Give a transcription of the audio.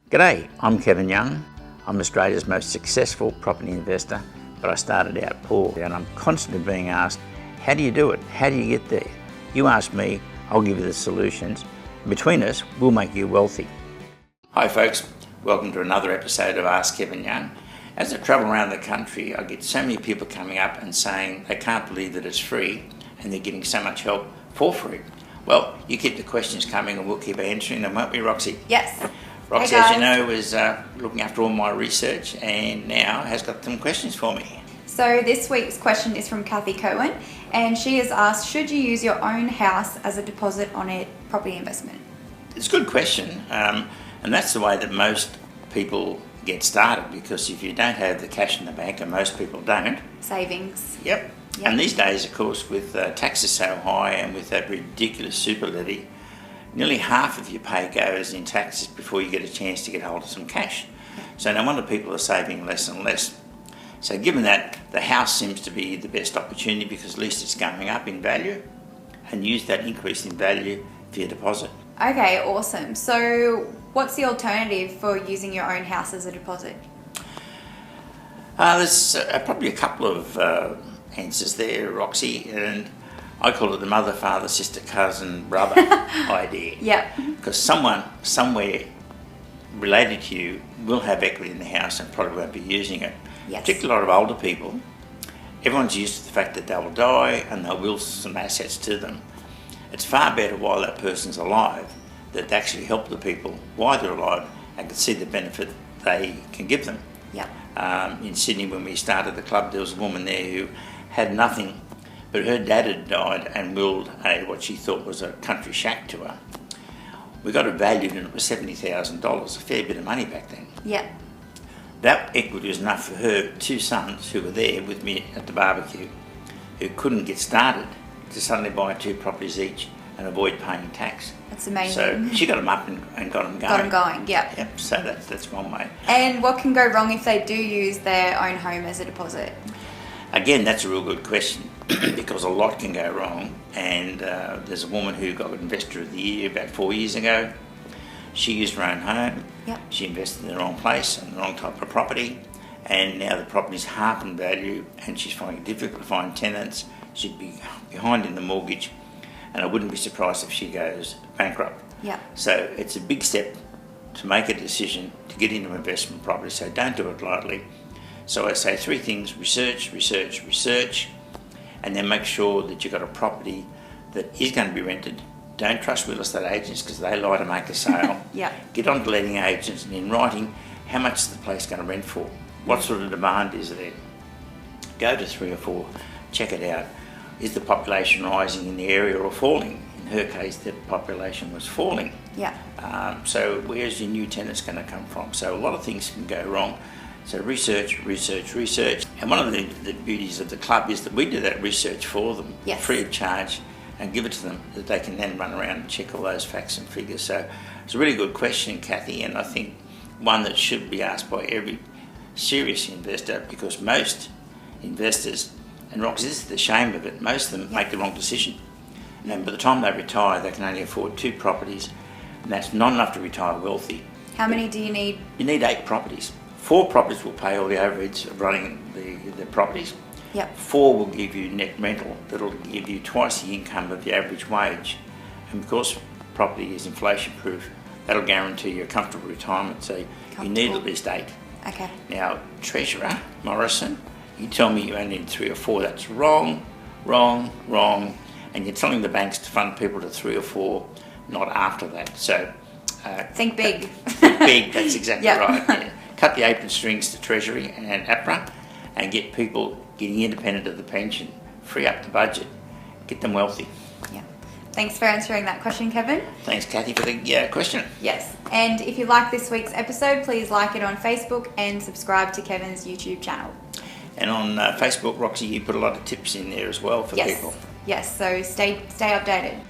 G'day, I'm Kevin Young. I'm Australia's most successful property investor, but I started out poor and I'm constantly being asked, how do you do it? How do you get there? You ask me, I'll give you the solutions. Between us, we'll make you wealthy. Hi folks, welcome to another episode of Ask Kevin Young. As I travel around the country, I get so many people coming up and saying they can't believe that it's free and they're getting so much help for free. Well, you keep the questions coming and we'll keep answering them, won't we, Roxy? Yes. Roxy, as you know, is looking after all my research and now has got some questions for me. So this week's question is from Kathy Cohen, and she has asked, should you use your own house as a deposit on a property investment? It's a good question, and that's the way that most people get started, because if you don't have the cash in the bank, and most people don't. Savings. Yep. And these days, of course, with taxes so high and with that ridiculous super levy, nearly half of your pay goes in taxes before you get a chance to get hold of some cash. So no wonder people are saving less and less. So given that, the house seems to be the best opportunity because at least it's going up in value, and use that increase in value for your deposit. Okay, awesome. So what's the alternative for using your own house as a deposit? There's probably a couple of answers there, Roxy, and I call it the mother, father, sister, cousin, brother idea. Yep. Because someone somewhere related to you will have equity in the house and probably won't be using it. Yes. Particularly a lot of older people. Everyone's used to the fact that they will die and they'll will some assets to them. It's far better while that person's alive that they actually help the people while they're alive and can see the benefit they can give them. Yep. In Sydney, when we started the club, there was a woman there who had nothing, but her dad had died and willed what she thought was a country shack to her. We got it valued and it was $70,000, a fair bit of money back then. Yep. That equity was enough for her two sons who were there with me at the barbecue, who couldn't get started, to suddenly buy 2 properties each and avoid paying tax. That's amazing. So she got them up and got them going. Got them going, yep. Yep, so that's one way. And what can go wrong if they do use their own home as a deposit? Again, that's a real good question because a lot can go wrong. And there's a woman who got Investor of the Year about 4 years ago. She used her own home. Yep. She invested in the wrong place and the wrong type of property. And now the property's half in value and she's finding it difficult to find tenants. She'd be behind in the mortgage. And I wouldn't be surprised if she goes bankrupt. Yep. So it's a big step to make a decision to get into investment property. So don't do it lightly. So I say 3 things: research, research, research, and then make sure that you've got a property that is going to be rented. Don't trust real estate agents because they lie to make a sale. Yeah. Get on to letting agents and in writing, how much is the place going to rent for? What sort of demand is there? Go to 3 or 4, check it out. Is the population rising in the area or falling? In her case, the population was falling. Yeah. So where's your new tenants going to come from? So a lot of things can go wrong. So research, research, research. And one of the beauties of the club is that we do that research for them, yes, free of charge, and give it to them that they can then run around and check all those facts and figures. So it's a really good question, Kathy, and I think one that should be asked by every serious investor, because most investors, and Rox, this is the shame of it, most of them make the wrong decision. And by the time they retire, they can only afford 2 properties, and that's not enough to retire wealthy. How many do you need? You need 8 properties. 4 properties will pay all the overheads of running the properties. Yep. 4 will give you net rental that'll give you twice the income of the average wage. And because property is inflation proof, that'll guarantee you a comfortable retirement. So you need at least 8. Okay. Now, Treasurer Morrison, you tell me you only need 3 or 4. That's wrong, wrong, wrong. And you're telling the banks to fund people to 3 or 4, not after that. So think big. Think big, that's exactly Yep. right. Yeah. Cut the apron strings to Treasury and APRA and get people getting independent of the pension. Free up the budget. Get them wealthy. Yeah. Thanks for answering that question, Kevin. Thanks, Kathy, for the question. Yes. And if you like this week's episode, please like it on Facebook and subscribe to Kevin's YouTube channel. And on Facebook, Roxy, you put a lot of tips in there as well for people. Yes. So stay updated.